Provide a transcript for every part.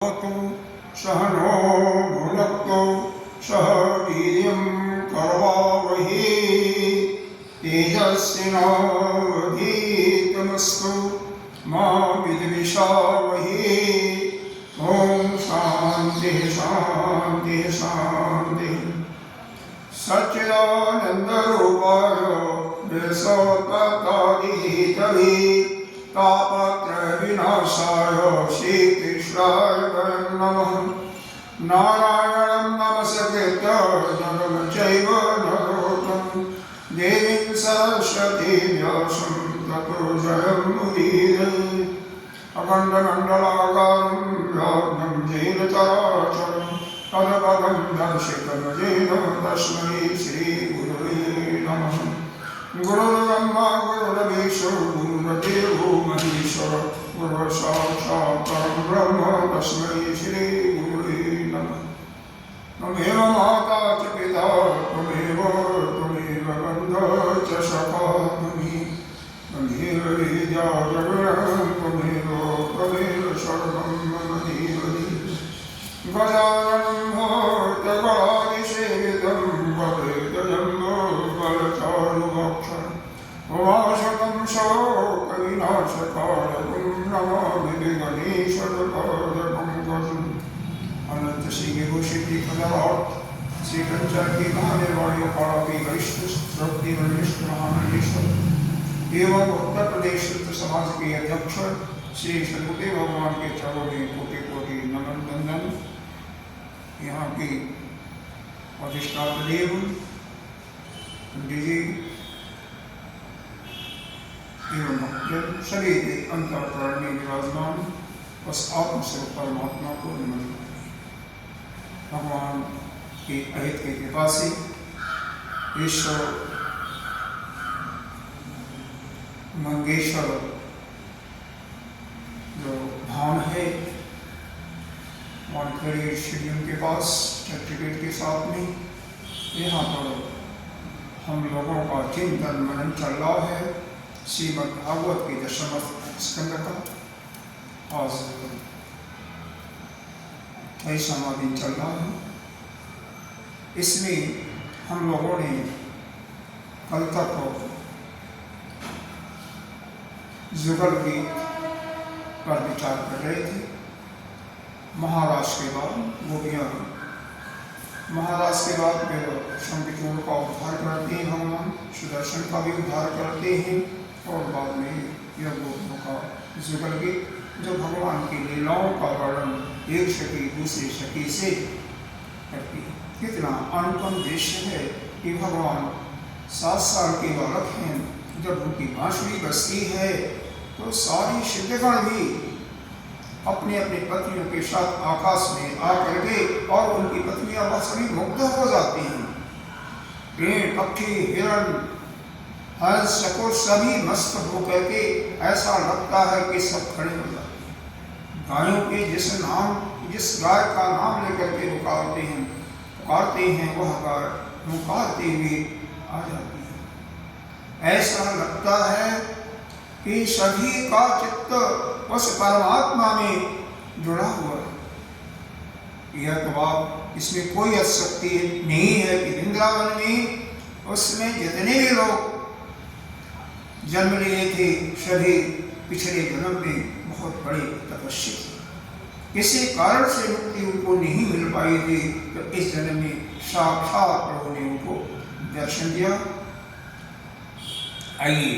सहनो भुनक्तु सह वीर्यं करवावहै तेजस्विनावधीतमस्तु मा विद्विषावहै। ओम शांति शांति शांति। सच्चिदानंदरूपाय विश्वोत्पत्तिहेतवे तापत्रयविनाशाय श्रीकृष्णाय नमः। नारायणं नमस्कृत्य नरं चैव नरोत्तमं देवीं सरस्वतीं व्यासं ततो जयमुदीरये। अखण्डमण्डलाकारं व्याप्तं येन चराचरं तत्पदं दर्शितं येन तस्मै श्रीगुरवे नमः। गुरुर्ब्रह्मा गुरुर्विष्णुः गुरुर्देवो महेश्वरः गुरुर्साक्षात् परं ब्रह्म तस्मै श्रीगुरवे नमः। त्वमेव माता च पिता त्वमेव बन्धुः च सखा त्वमेव विद्या जगत् त्वमेव सर्वं मम देवदेव। गजाननं भूतगणाधिसेवितं भवेदजम्बोफलचारुभक्षणम् उमाशतं शोकविनाशकारणं नमामि गणेशपदपङ्कजम्। अनंत श्री गोष्ठी खदावत श्री कंचन की महादेव वाणी पाड़ी वरिष्ठ महामंडलेश्वर एवं उत्तर प्रदेश समाज के अध्यक्ष श्री सदगुरुदेव भगवान के चरणों में कोटि कोटि नमन वंदन। यहाँ की अधिष्ठाता देव पंडित जी एवं भक्तजन सभी के अंतःकरण में विराजमान उस आत्मस्वरूप परमात्मा को नमन। भगवान की अहित की कृपा से ईश्वर मंगेश्वर जो धाम है वानखेड़े स्टेडियम के पास चर्चगेट के साथ में, यहाँ पर हम लोगों का चिंतन मनन चल रहा है श्रीमद् भागवत के 10वें स्कंद का। आज 28वां दिन चल रहा है। इसमें हम लोगों ने कल तक जुगल गीत पर विचार कर रहे थे। महाराज के बाद गोपियाँ, महाराज के बाद फिर संकितों का उद्धार करते हैं, भगवान सुदर्शन का भी उद्धार करते हैं, और बाद में यह गोपियों का जुगल गीत जो भगवान की लीलाओं का वर्णन एक सखी दूसरी सखी से करती है। कितना अनुपम दृश्य है कि भगवान 7 साल के बालक हैं, जब उनकी बांसुरी बजती है तो सारी सिद्धगण भी अपने अपने पत्नियों के साथ आकाश में आकर के और उनकी पत्नियां वह सभी मुग्ध हो जाती हैं। पेड़ पक्षी हिरण हंस शकुर सभी मस्त होकर के ऐसा लगता है कि सब खड़े हो जाते हैं। गायों के जिस गाय का नाम लेकर के पुकारते हैं वह गाय पुकारते हुए आ जाती है। ऐसा लगता है कि सभी का चित्त उस परमात्मा में जुड़ा हुआ है। यह तो बात, इसमें कोई अशक्ति नहीं है कि वृंदावन में उसमें जितने भी लोग जन्म लिए थे सभी पिछले जन्म में बहुत बड़े तपस्वी थे। किसी कारण से मुक्ति उनको नहीं मिल पाई थी, तो इस जन्म में साक्षात प्रभु ने उनको दर्शन दिया। आइए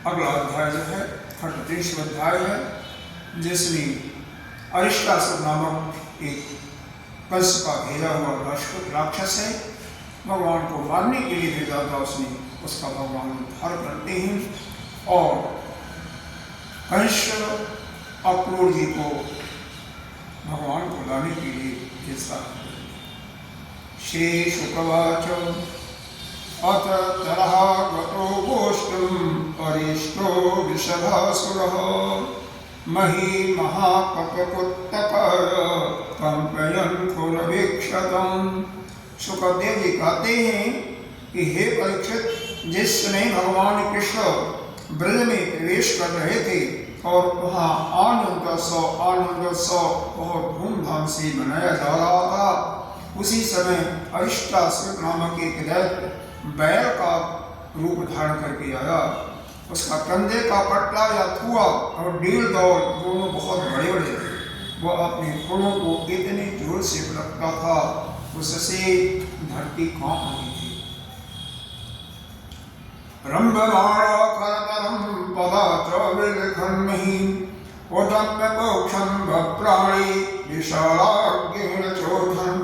अगला अध्याय जो है 38वां अध्याय है, जिसमें अरिष्टासुर नामक एक कंस का भेजा हुआ राक्षस है। भगवान को मारने के लिए भेजा था उसने, उसका भगवान उद्धार करते हैं और कंस अक्रूर जी को भगवान को लाने के लिए भेजता है। श्री शुकवाच अथ तरहा गतो गोष्ठम् अरिष्टो विषभासुरः मही महाकपकुत्तकाय कंपयन् कुलवीक्षतम्। सुखदेव जी कहते हैं कि हे परीक्षित, जिस समय भगवान कृष्ण ब्रज में प्रवेश कर रहे थे और वहाँ आनंदोत्सव बहुत धूमधाम से मनाया जा रहा था। उसी समय अरिष्टासुर नामक एक दैत्य बैल का रूप धारण करके आया। उसका कंधे का पट्टा या थुआ और डील दौड़ दोनों बहुत बड़े बड़े थे। वह अपने फूलों को इतने जोर से पलटता था उससे धरती कांप रही थी। रंभमाणा करतरं पदाचविलखन्महि उदम्यमोक्षं वप्राणि विशालाग्नेन चोधन्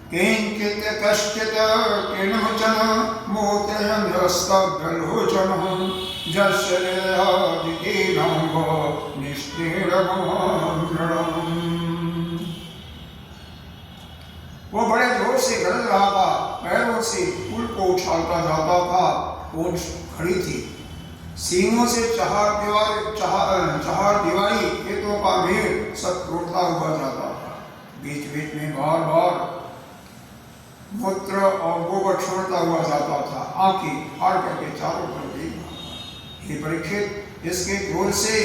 किञ्चित् कश्चित् किन्मुचन मोत्रयन्स्तब्धलोचनः यस्य निरादितीनाङ्ग निष्ठीरमोहम्। वो बड़े जोर से गरज रहा था, पैरों से फूल को उछालता जाता था। पूंछ खड़ी थी, सींगों से चहार दीवारी खेतों का मेड़ सब टूटता हुआ जाता था। बीच बीच में बार बार मूत्र और गोबर छोड़ता हुआ जाता था। आंखें फाड़ करके चारों तरफ देख रहा था। हे परीक्षित, इसके जोर से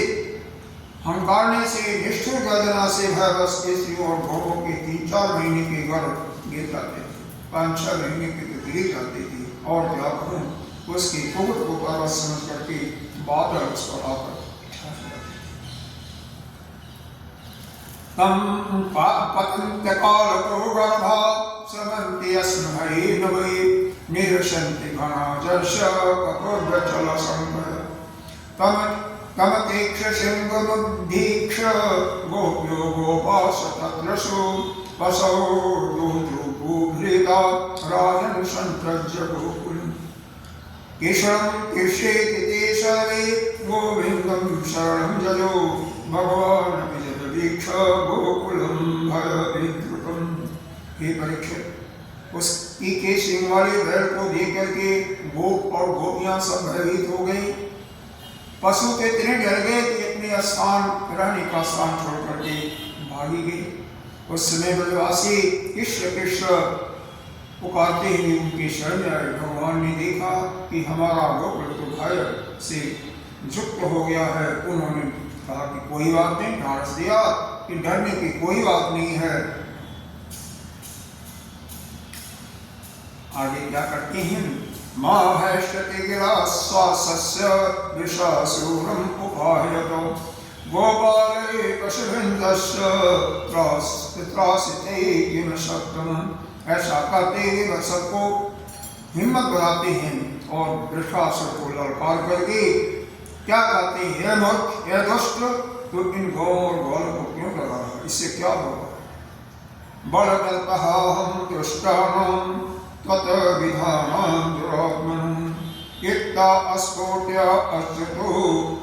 हंकारने से, निष्ठुर गर्जना से भयवश स्त्रियों और घोड़ों के 3-4 महीने के गर्भ गिर जाते थे, 5-6 महीने के तो गिर जाती थी। और क्या कहूँ, उसकी कुबुत को पर्वत समझ करके बादल उस पर आकर छा जाते। तम पतन्ते कालको गर्भा समन्ति अस्मभये नवये निरशन्ति घना जर्ष ककुर्वचल संभय तमतीक्ष सिंहमुद्धीक्ष गोप्यो गोपास तत्रसु वसौ दूधूभृता राजन् संत्रज्य गोकुलम् केशरं केशेति ते सर्वे गोविन्दं शरणं जयो भगवान् विजयवीक्ष गोकुलं भयविद्रुतम्। हे परीक्षित, उसकी के सिंह वाले बैल को देख करके गोप और गोपियां सब भयभीत हो गई। पशु के इतने डर गए कि अपने स्थान रहने का स्थान छोड़ करके भागी गई। उस समय ब्रजवासी कृष्ण कृष्ण पुकारते हुए उनके शरण आए। भगवान ने देखा कि हमारा गोकुल तो भय से युक्त हो गया है। उन्होंने कहा कि कोई बात नहीं, ढांढस दिया कि डरने की कोई बात नहीं है। आगे क्या करते हैं, मां भैष्यति गिरा स्वासस्य विषासूरम उपायत गोपाले पशुभिन्दस्य त्रासिते येन शक्तम्। ऐसा करते हुए वह सबको हिम्मत बढ़ाते हैं और वृषासुर को ललकार करके क्या कहते हैं, हे मूर्ख, हे दुष्ट, तो इन गौ और ग्वाल को क्यों डरा है, इससे क्या होगा। बलकल्पहाहं दुष्टानां तत विधानां दुरात्मनं इत्ता अस्फोट्य अच्युतो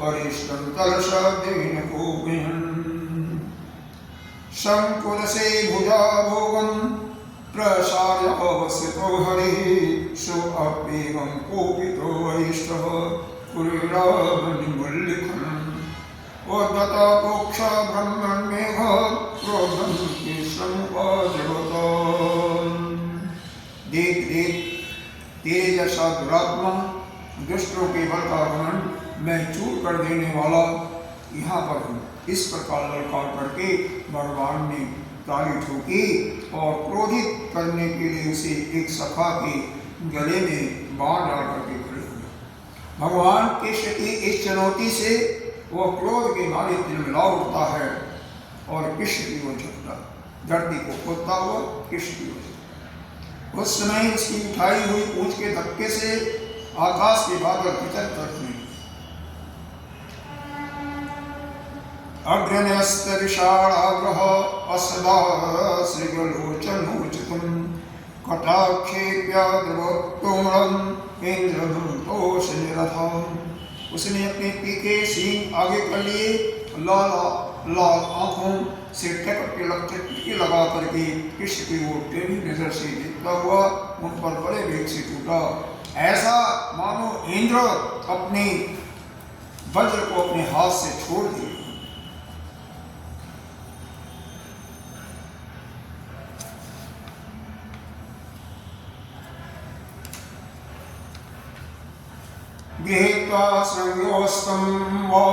अरिष्टं तलशब्देन कोपिन् शङ्कुरसे भुजा भोगं प्रसार्य अवसितो हरिः सोऽप्येवं कोपितो अरिष्टः कुरीरावनिमुल्लिखन् उद्धतपोक्ष ब्रह्मण्येह क्रोधं कृष्णमुपाजवत। देख देख, तेरे जैसा दुरात्मा दुष्टों के बल का घमंड मैं चूर कर देने वाला यहाँ पर हूँ। इस प्रकार ललकार करके भगवान ने ताली ठोकी और क्रोधित करने के लिए उसे एक सखा के गले में बाण डाल करके खड़े हुए। भगवान कृष्ण की इस चुनौती से वह क्रोध के मारे तिलमिला उठता है और कृष्ण की ओर झुकता, धरती को खोदता हुआ कृष्ण की ओर। उस समय उसकी उठाई हुई पूंछ के धक्के से आकाश के बादल तितर करते। अग्रन्यस्त विशालाग्रह असदाश्रिगलोचनोचितं कटाक्षेप्य द्रवोत्तोमलं इंद्रधनुतोषनिरथम्। उसने अपने तीखे सींग आगे कर लिए, लाल लाल आंखों से टकटकी लगा करके कृष्ण की ओर टेढ़ी नजर से देखता हुआ उन पर बड़े वेग से टूटा, ऐसा मानो इंद्र अपने वज्र को अपने हाथ से छोड़ दिए। गृहीत्वा संयोस्तं वा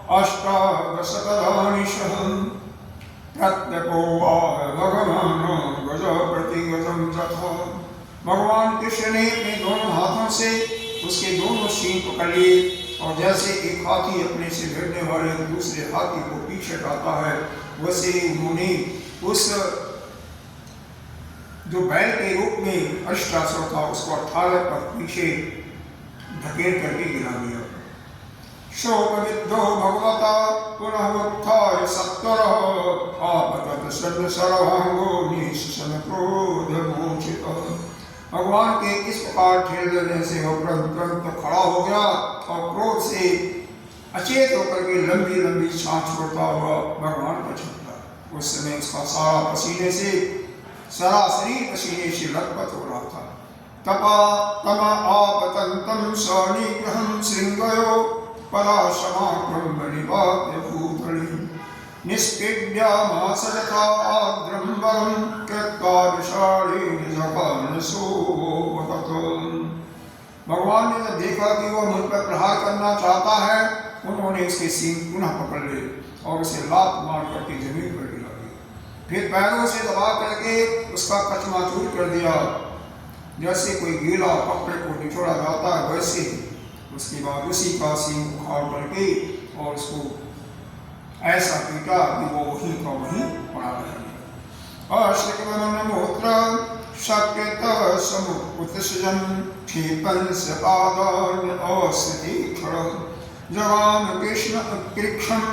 अष्टादशकलानिशः प्रत्यको भगवान गज प्रतिगजम तथा। भगवान कृष्ण ने अपने दोनों हाथों से उसके दोनों सींग पकड़ लिए और जैसे एक हाथी अपने से भिड़ने वाले दूसरे हाथी को पीछे हटाता है, वैसे उन्होंने उस जो बैल के रूप में अष्टासुर था उसको 18 पर पीछे धकेल करके गिरा दिया। शोकविद्धो भगवता पुनः उत्थाय सत्वरः आपतत सर्वांगो निःशसन क्रोधमोचितः। भगवान के इस प्रकार ठेल देने से वह तुरंत खड़ा हो गया और क्रोध से अचेत होकर के लंबी लंबी सांस छोड़ता हुआ भगवान पर छुपा। उस समय उसका सारा पसीने से सारा शरीर पसीने से लथपथ हो रहा था। तपा तमा आपतंतम सनिग्रहं श्रृंगयो पराशमाक्रम बलिवाद्य भूतली निष्पीड्यामासजता आद्रंबरं कृत्वा विशालेन जपानसोवतत। भगवान ने जब देखा कि वह मुझ पर प्रहार करना चाहता है, उन्होंने उसके सींग पुनः पकड़ लिए और उसे लात मार करके जमीन पर गिरा दिया। फिर पैरों से दबा करके उसका कचमाचूर कर दिया। जैसे कोई गीला कपड़े को निचोड़ा जाता है, वैसे उसके बाद उसी का सींग उखाड़ करके और उसको ऐसा पीटा कि वो वहीं का वहीं पड़ा रह गया। अश्रिकवनमोत्र शक्यत समुत्सजन क्षिपं सपादान अस्थितिक्षण जवान कृष्ण कृक्षं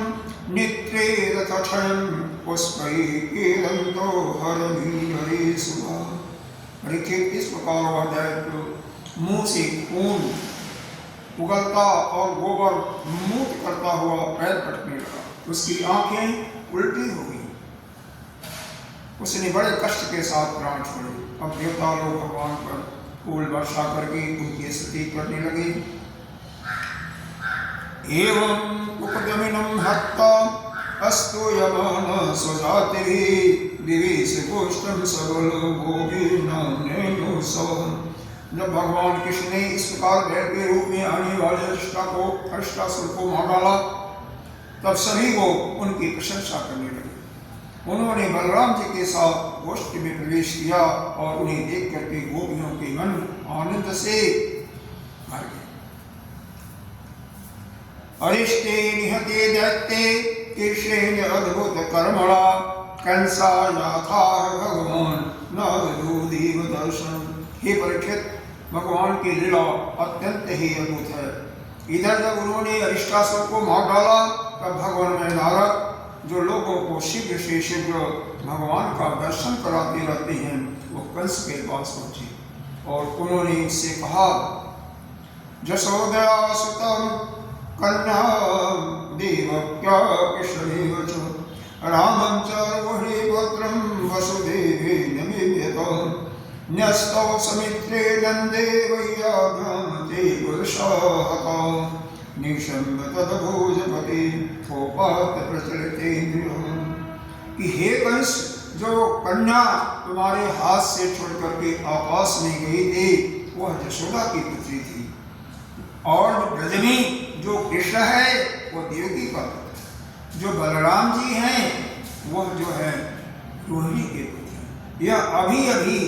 नित्रे रथक्षयं पुष्पैः कीरन्तो हरमीहरे सुधा। परीक्षित इस प्रकार वह दैत्य मुंह से खून उगलता और गोबर मूत करता हुआ पैर पटकने लगा। उसकी आंखें उल्टी हो गई। उसने बड़े कष्ट के साथ प्राण छोड़े। अब देवता लोग भगवान पर फूल वर्षा करके उनकी स्तुति करने लगे। एवं उपगमिनं हत्ता अस्तु यमान स्वजातिभिः दिवेश गोष्ठं सबलो भोगिनां सवहम्। जब भगवान कृष्ण ने इस प्रकार बैल के रूप में आने वाले अष्टासुर को मार डाला, तब सभी वो उनकी प्रशंसा करने लगे। उन्होंने बलराम जी के साथ गोष्ठी में प्रवेश किया और उन्हें देख करके गोपियों के मन आनंद से भर गए। अरिष्टे निहते दैत्ये कृष्णेन अद्भुत कर्मणा कंसा याथा भगवान नारदूदेव दर्शन। हे परीक्षित, भगवान की लीला अत्यंत ही अद्भुत है। इधर जब उन्होंने अरिष्टासुर को मार डाला, तब भगवान में नारद जो लोगों को शीघ्र से शीघ्र भगवान का दर्शन कराते रहते हैं, वो कंस के पास पहुंचे और उन्होंने उससे कहा, जशोदया सुतं कन्या देवक्या कृष्णमेव च रामं च रोहिणी पुत्रं वसुदेवेन विव्यत न्यस्तौ समित्रे नन्दे वैयाभ्यामते पुरुषाहता निशम्ब तदभोजपति थोपात प्रचलितेन्द्रियम्। कि हे कंस, जो कन्या तुम्हारे हाथ से छोड़ करके आकाश में गई थी, वह यशोदा की पुत्री थी, और ब्रज में जो कृष्ण है वो देवकी का पुत्र, जो बलराम जी हैं वह जो है रोहिणी के पुत्र। यह अभी अभी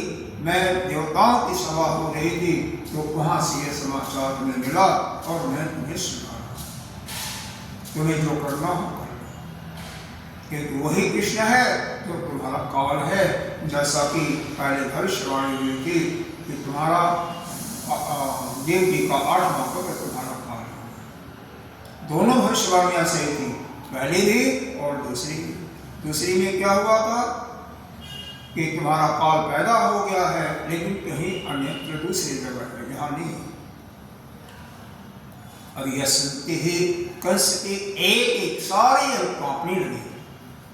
मैं देवताओं की सभा हो रही थी तो वहां से यह समाचार तुम्हें मिला और मैं तुम्हें सुना। तुम्हें जो करना हो कर लो, क्योंकि वही कृष्ण है जो तुम्हारा काल है। जैसा कि पहले भविष्यवाणी हुई थी कि तुम्हारा देवकी का 8वां पत्र तुम्हारा काल है। दोनों भविष्यवाणियां सही थी, पहली भी और दूसरी भी। दूसरी में क्या हुआ था कि तुम्हारा काल पैदा हो गया है, लेकिन कहीं अन्यत्र दूसरी जगह है, यहाँ नहीं। अब यह सुनते ही कंस के एक सारे अंग कांपने लगे।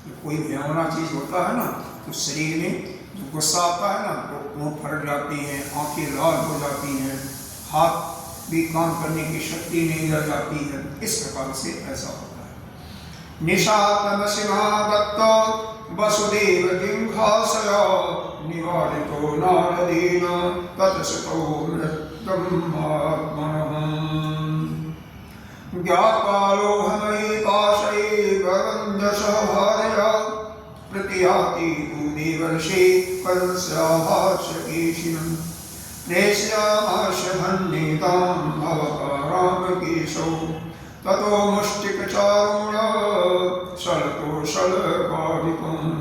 तो कोई भयावना चीज होता है ना, तो शरीर में जो गुस्सा आता है ना, तो मुंह फट जाते हैं, आंखें लाल हो जाती हैं, हाथ भी काम करने की शक्ति नहीं रह जाती है। इस प्रकार से ऐसा होता है। निशातम शिवा दत्त वसुदेव जिह्वासया निवारितो नारदेन ततसतो मृतं आत्मनः ज्ञात्वालोहमयी पाशै भवन्दशः भार्या प्रतियाति भूमिवर्षे कंस्याभाष्यकेशिनम् प्रेष्यामाश धन्यतां भवकारामकेशौ ततो मुष्टिकचारुण शलतो शलकादिकम्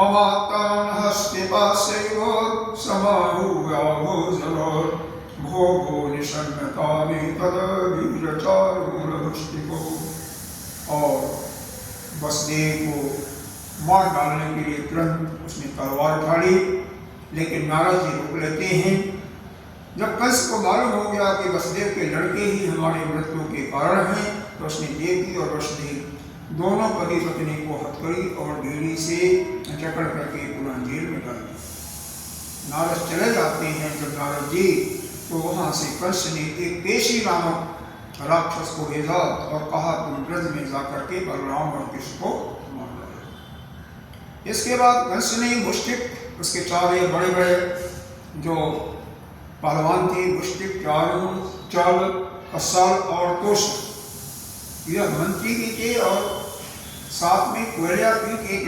अमात्तान् हस्तिपास्यैव समाहुव्याभोजरात् भोगो निषण्णकामे तदवीरचारुणमुष्टिको। और वसुदेव को मार डालने के लिए तुरंत उसने तलवार उठाड़ी, लेकिन नारद जी रोक लेते हैं। जब कंस को मालूम हो गया कि वसुदेव के लड़के ही हमारे मृत्यु के कारण हैं, तो उसने देवकी और वसुदेव दोनों पति पत्नी को हथकड़ी और बेड़ी से जकड़ करके पुनः जेल में डाल दिया। नारद चले जाते हैं जब नारद जी, तो वहां से कंस ने एक पेशी नामक राक्षस को भेजा और कहा तुम ब्रज में जाकर के बलराम और कृष्ण को मार डालो। इसके बाद कंस ने मुष्टिक, उसके चार बड़े बड़े जो पहलवान थे, मुष्टिक, चारुण, चल, कसल और तोष, यह मंत्री भी थे, और साथ में कुएलिया की एक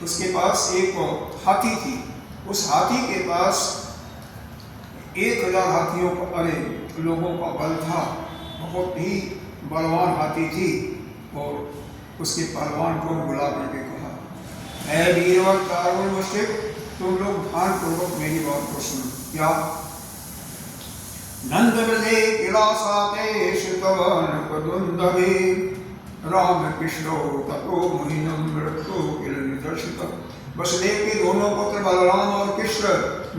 उसके पास एक हाथी थी। उस हाथी के पास 1000 हाथियों का लोगों का बल था, बहुत ही बलवान हाथी थी। और उसके पहलवान को बुला करके कहा, ऐ वीरवर चारुण मुष्टिक, तुम लोग ध्यान पूर्वक मेरी बात को सुनो। क्या? नंद ब्रजे किलासाते श्रुतवान कदुंदभे राम कृष्णो ततो मुहिनं मृत्यु किल निदर्शित। वसुदेव के दोनों पुत्र बलराम और कृष्ण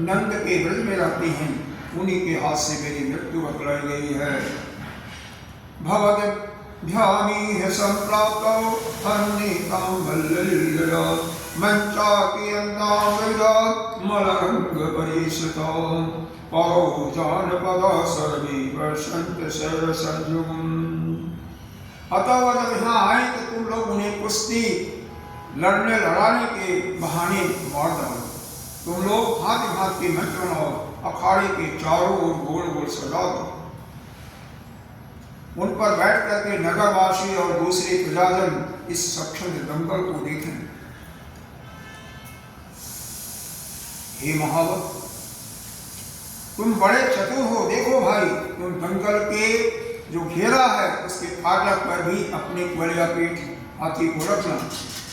नंद के ब्रज में रहते हैं, उन्हीं के हाथ से मेरी मृत्यु बतलाई गई है। भवद ध्यानी है संप्राप्तो अन्नीतां वल्ललीलया मंचाकियन्तां विदात् मलरंग परिश्रिता परो जानपदा सर्वे वर्षन्त सरसंयुगम्। अतः जब यहाँ आए तो तुम लोग उन्हें कुश्ती लड़ाने के बहाने मार डालो। तुम लोग भांति भांति के मंत्र और अखाड़े के चारों ओर गोल गोल सजा दो। उन पर बैठ करके नगरवासी और दूसरे प्रजाजन इस सक्षम दंगल को देखें। हे महावत, तुम बड़े चतुर हो, देखो भाई, तुम दंगल के जो घेरा है उसके फाटक पर भी अपने कुएलिया पीठ हाथी को रखना,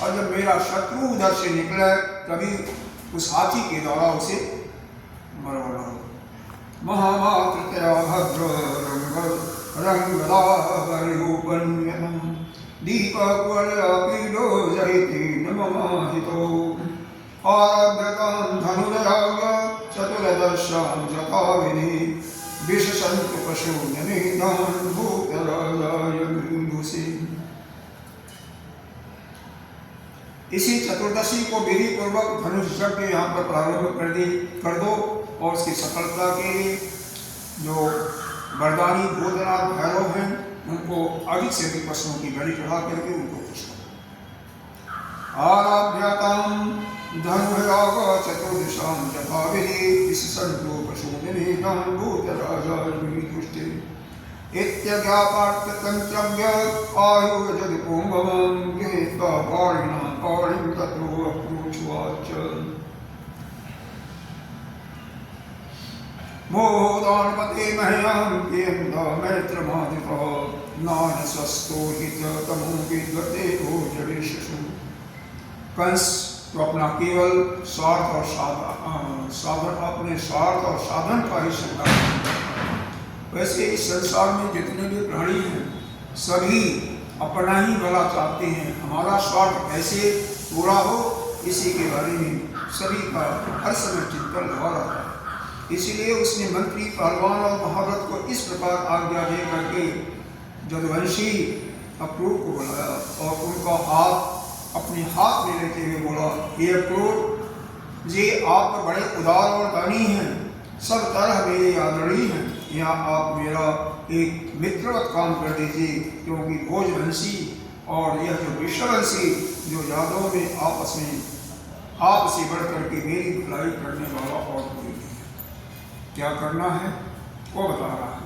और जब मेरा शत्रु उधर से निकले तभी उस हाथी के द्वारा उसे मरवाना हो। महामात्रतया भद्र रंगदावरूपन्यम दीपकुवलयापीडो जहिते नममाहितो आरभ्यतां धनुर्याग चतुर्दशां जटाविधि विशसन्तु पशून्यमेधान् भूतराजाय विदुषे। इसी चतुर्दशी को विधि पूर्वक धनुष यज्ञ यहाँ पर प्रारंभ कर दो, और उसकी सफलता के लिए जो वरदानी भूतनाथ भैरव हैं उनको अधिक से अधिक पशुओं की बलि चढ़ा करके उनको खुश करो। आराध्यातां धनुर्याग चतुर्दशां जटाविधि विशसन्तु पशून्यमेधान् भूतराजाय विदुषे इत्यज्ञापार्थतन्त्रज्ञ आयुर्जदपुंगवं गृहीत्वा पाणिना पाणिं ततो अप्रोचुवाच। मोदानपते मह्यं केन्द्र मैत्रमादितः नानस्वस्तो हित तमो विद्वते भोजवेशसु। कंस तो अपना केवल स्वार्थ और साधन का ही शंका। वैसे इस संसार में जितने भी प्राणी हैं सभी अपना ही भला चाहते हैं, हमारा स्वार्थ कैसे पूरा हो इसी के बारे में सभी का हर समय चिंतन लगा रहता है। इसीलिए उसने मंत्री, पहलवान और महारथ को इस प्रकार आज्ञा दे करके जदुवंशी अक्रूर को बुलाया और उनका हाथ अपने हाथ में लेते हुए बोला, ये अक्रूर जी, आप तो बड़े उदार और दानी हैं, सब तरह मेरे आदरणीय हैं, यहाँ आप मेरा एक मित्रवत काम कर दीजिए, क्योंकि भोजवंशी और यह जो विश्ववंशी जो यादव में आपस में आपसे बढ़ करके मेरी भलाई करने वाला और कोई नहीं है। क्या करना है वो बता रहा है।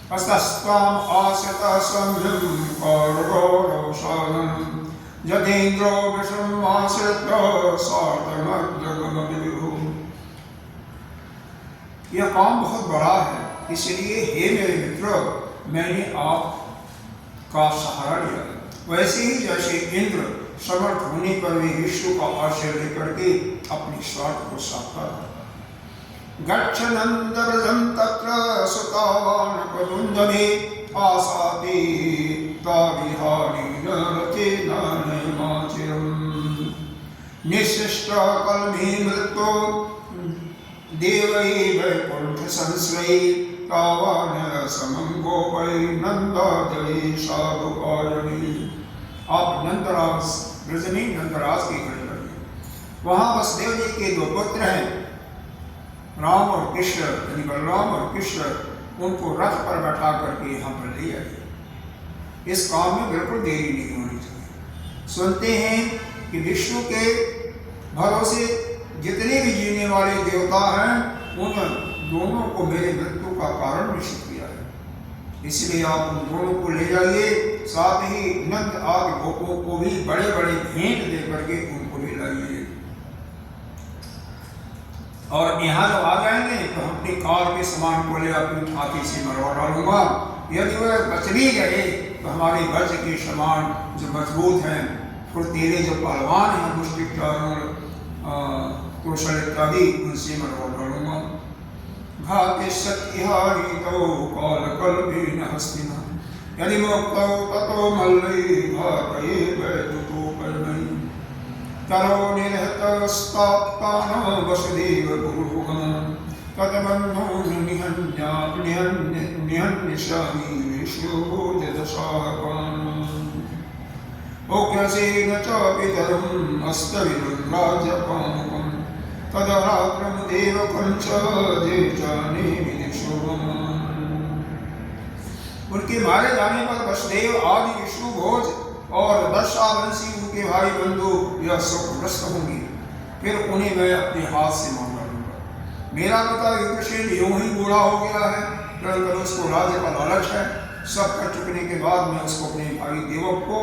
अस्तस्त्वाम् आश्रितः सम्यं कौरवौरवशालं यतीन्द्रो विष्णुम् आश्रित्य सार्धमग्रगमविदुः। यह काम बहुत बड़ा है, इसलिए हे मेरे मित्र, मैंने आपका सहारा लिया। वैसे ही जैसे इंद्र समर्थ होने पर भी विष्णु का आश्रय लेकर के अपने स्वार्थ को साधता है। गच्छनन्दव्रजं तत्र सुतावानपदुन्दभे आसाति ताविहारेण रथेन नयमाचिरम् निःशिष्टकल्मे मृत्यो देवै वैकुण्ठसंश्रये तावान समं गोपै नन्दादये साधुपायणे। आप नंदराज ब्रज में नंदराज के घर लगे। वहाँ वसुदेव जी के दो पुत्र हैं, राम और कृष्ण, यानी बलराम और कृष्ण। उनको रथ पर बैठा करके यहाँ पर ले आए। इस काम में बिल्कुल देरी नहीं होनी चाहिए। सुनते हैं कि विष्णु के भरोसे जितने भी जीने वाले देवता हैं, उन दोनों को मेरे मृत्यु का कारण निश्चित किया है। इसलिए आप उन दोनों को ले जाइए, साथ ही नंद आदि गोपों को भी बड़े बड़े भेंट दे करके उनको ले लाइए। और यहाँ जब आ जाएंगे तो अपनी कार के सामान को ले अपनी छाती से मरवा डालूंगा। यदि वह बच भी गए तो हमारे वज्र के समान जो मजबूत हैं, फुर्तीले जो पहलवान हैं, मुष्टिक चारों कौशल इत्यादि, उनसे मरवा डालूंगा। घाते सत्यारी तो काल कल्पेन हस्तिना यदि मुक्तौ ततो मल्लै घातये वैदुतो कर्मणि तरो निरहतस्ताप्तान वसुदेव गुरुगमं ततबन्धो निहन्यशामि विष्णुभोजदशाकान् ओक्यसेन च पितरम् अस्तविदं राज्यपामुकम् तदरात्रं देवकं च देवचाने विदिशोमम्। उनके मारे जाने पर वसुदेव आदि विष्णु भोज और दशावंशी उनके भाई बंधु यह शोकग्रस्त होंगे। फिर उन्हें मैं अपने हाथ से मार डालूंगा। मेरा पिता युधिष्ठिर यूं ही बूढ़ा हो गया है, परंतु उसको राज्य का लालच है। सब कर चुकने के बाद मैं उसको अपने भाई देवक को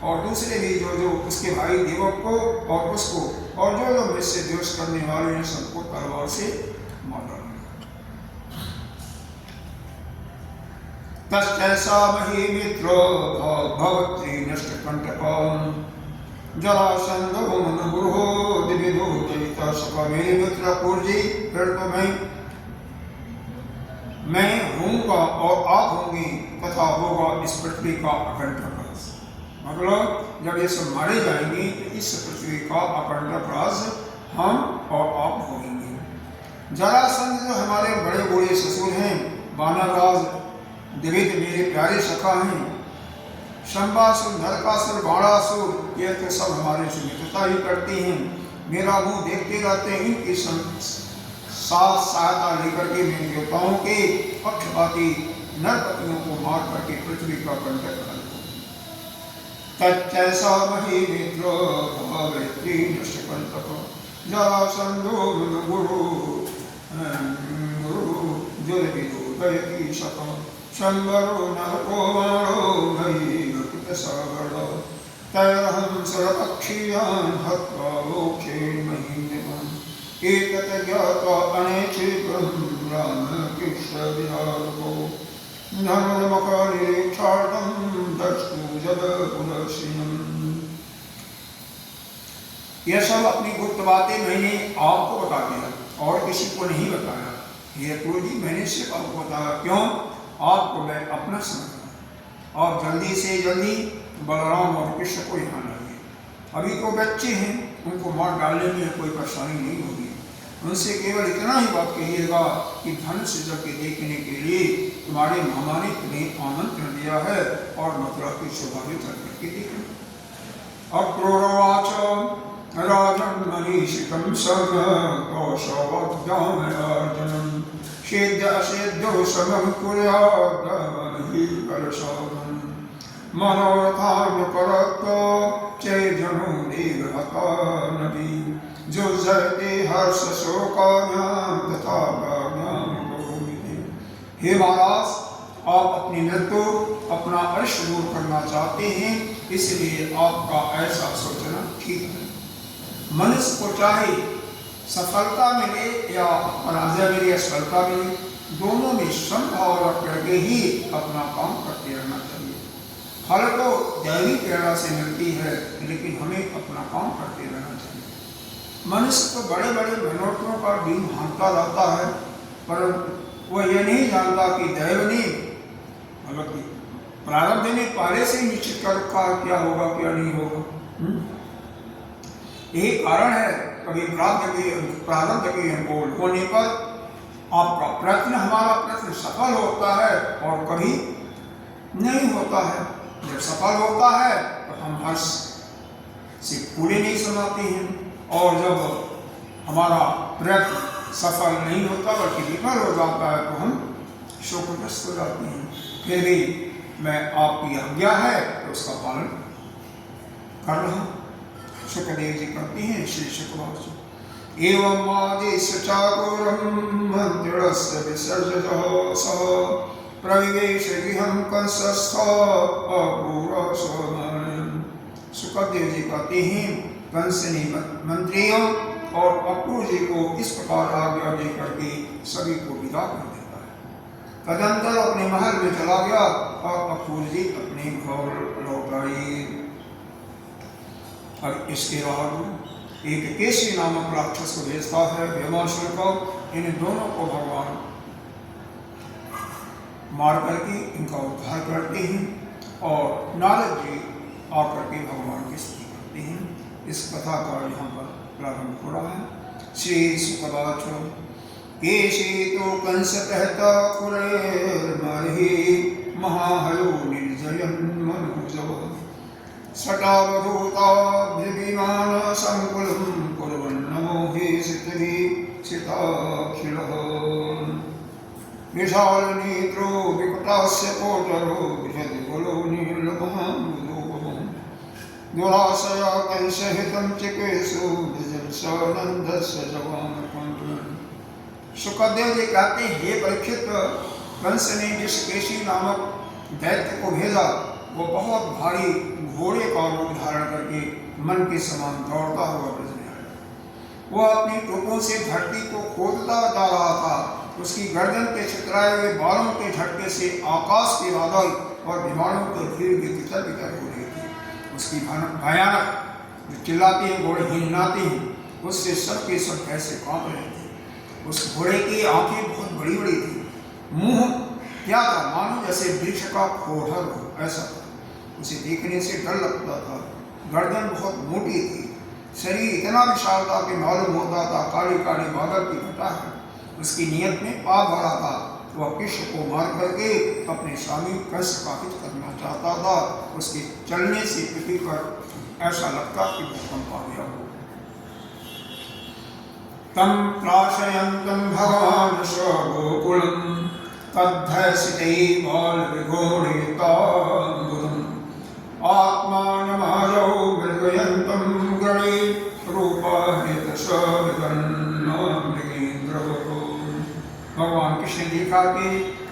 और दूसरे भी जो उसके भाई देवक को और उसको और जो मुझसे द्वेष करने वाले हैं सबको तलवार से मार डालूंगा। तस्यैसा मही मित्र भवत्री नष्ट कंटकान् जरासंधो मनगुरुहो दिविदो जयिता सका। मेरे मित्र पूर्जी, फिर तो मैं हूँगा और आप होंगी तथा होगा इस पृथ्वी का अखंड प्रकाश। मतलब जब ये सब मारे जाएंगे तो इस पृथ्वी का अखंड प्रकाश हम और आप होंगे। जरासंध जो हमारे बड़े बूढ़े ससुर हैं, वानरराज दिविद मेरे प्यारे सखा हैं, शंबासुर, नरकासुर, बाणासुर, ये तो सब हमारे से मित्रता ही करते हैं। मेरा मुंह देखते रहते हैं। इनकी साथ सहायता लेकर के मैं देवताओं के पक्षपाती नरपतियों को मार करके पृथ्वी का कंटक कर दूं। तच्चैसा मही मित्र भवत्री नष्टकंटक जरासंधो गुरु दुर्विदो दयति शतम् शंबरो नरको वाणो मयि कृतसागरो तैरहं सर्वपक्षीयान् हत्वा लोके महीयम् एतत् ज्ञात्वा अनेक्षिप्रं रामकृष्ण विहारको धर्ममकानिरीक्षार्थं दष्टु जगपुलसिनम्। यह सब अपनी गुप्त बातें मैंने आपको बता दिया और किसी को नहीं बताया। ये क्रूर जी, मैंने सिर्फ आपको बताया। क्यों? आपको मैं अपना समझता हूँ। और जल्दी से जल्दी बलराम और कृष्ण को यहाँ लाइए। अभी तो बच्चे हैं, उनको मार डालने में कोई परेशानी नहीं होगी। उनसे केवल इतना ही बात कहिएगा कि धन से जग देखने के लिए तुम्हारे मामा ने तुम्हें आमंत्रण दिया है और मथुरा की शोभा भी करके देखना। अक्रूरवाच राजन् मनीषितं सर्वतोषवद्यामयार्जनं शेद्यासेद्यो समं कुर्याद् कलशोधनं मनोरथान् परत्वा चैर्जनो देवहता नबी जो जयते हर्ष शोकाभ्याम तथा भाव्याम बहुविधि। हे महाराज, आप अपनी मृत्यु, अपना अर्श दूर करना चाहते हैं, इसलिए आपका ऐसा सोचना ठीक है। मनुष्य को चाहे सफलता मिले या पराजय मिले या सफलता मिले, दोनों में समभाव रख करके ही अपना काम करते रहना चाहिए। फल तो दैवी प्रेरणा से मिलती है, लेकिन हमें अपना काम करते रहना चाहिए। मनुष्य तो बड़े बड़े मनोरथों का दिन भांगता रहता है, पर वह यह नहीं जानता कि दैव ने मतलब कि प्रारब्ध ने पहले से निश्चित कर रखा क्या होगा क्या नहीं होगा। यही कारण है कभी प्रारब्ध के अनुकूल होने पर आपका प्रयत्न, हमारा प्रयत्न सफल होता है और कभी नहीं होता है। जब सफल होता है तो हम हर्ष से पूरे नहीं सुनाते हैं, और जब हमारा प्रयत्न सफल नहीं होता बल्कि विफल हो जाता है तो हम शोकग्रस्त हो जाते हैं। फिर भी मैं आपकी आज्ञा है तो उसका पालन कर रहा हूँ। सुखदेव जी कहते हैं श्री शुकवाच एवं आदेश चातुरं मंत्रणस्य विसर्जतः सः प्रविवेश गृहं कंसस्थ अपूर्व स्वमानम्। सुखदेव जी कहते हैं कंस ने मंत्रियों और अपूर्व जी को इस प्रकार आज्ञा दे करके सभी को विदा कर देता है। तदंतर अपने महल में चला गया और अपूर्व जी अपने घर लौट आई। और इसके बाद एक केशी नामक राक्षस को भेजता है भीमासुर को। इन दोनों को भगवान मार करके इनका उद्धार करते हैं और नारद जी आकर के भगवान की स्तुति करते हैं। इस कथा का यहाँ पर प्रारंभ हो रहा है। श्री सुकवाच केशी तो कंस कहता खुरैर्मर्हि महाहयो निर्जयन् मनोजव सटावधूताभिमान संकुलं कुर्वन्नमोहे सिताखिलः विशाल नेत्रो विकटास्य कोटरो विशदिकुलो नीलमहामुदोपमो दुराशया कंसहितं चिकेशो विजंसनन्दस्य जवामकण्ठम्। सुखदेव जी कहते हैं हे परीक्षित, कंस ने जिस केशी नामक दैत्य को भेजा वो बहुत भारी घोड़े का रूप धारण करके मन के समान दौड़ता हुआ ब्रज में आया। वो अपनी टोपों से धरती को खोदता जा रहा था। उसकी गर्दन के छितराए हुए बालों के झटके से आकाश के बादल और विमानों के भीड़ भी तितर बितर हो रही थी। उसकी भयानक जो चिल्लाती है घोड़े हिलनाती हैं, उससे सब के सब ऐसे कांप रहे थे। उस घोड़े की आंखें बहुत बड़ी बड़ी थी, मुंह क्या था मानो जैसे वृक्ष का खोहर हो, ऐसा था। उसे देखने से डर लगता था। गर्दन बहुत मोटी थी, शरीर इतना विशाल था कि मालूम होता था काली काली बादल की घटा है। उसकी नियत में पाप भरा था। वह कृष्ण को मार करके अपने स्वामी कंस का हित करना चाहता था। उसके चलने से पृथ्वी पर ऐसा लगता कि भूकंप आ गया हो। तम प्राशयन्तं भगवान् स्वगोकुलं तद्धसिते बालविघोरिताम्बुदम् आत्मानमाजौ मृगयन्तं गणे रूपाहितसविगन्नमृगेन्द्रवरो। भगवान कृष्ण देखा कि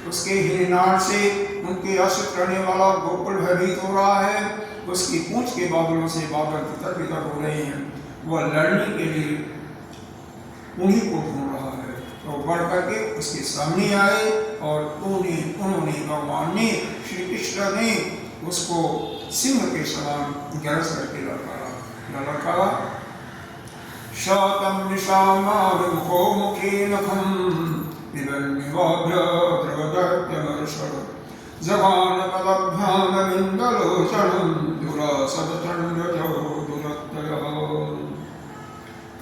उसके हिलनाट से उनके आश्रित रहने वाला गोकुल भयभीत हो रहा है। उसकी पूंछ के बादलों से बादल तितर बितर हो रहे हैं। वह लड़ने के लिए उन्हीं को ढूंढ रहा है। तो बढ़ करके उसके सामने आए और उन्होंने भगवान ने श्री कृष्ण ने उसको सिंह के समान गरज करके ललकारा। शतं निशामाविमुखो मुखेन खं विवन्निवाभ्य द्रवदत्यमर्षद जगानपदभ्यामविन्दलोचनं दुरासदचण्डजो दुरत्ययः।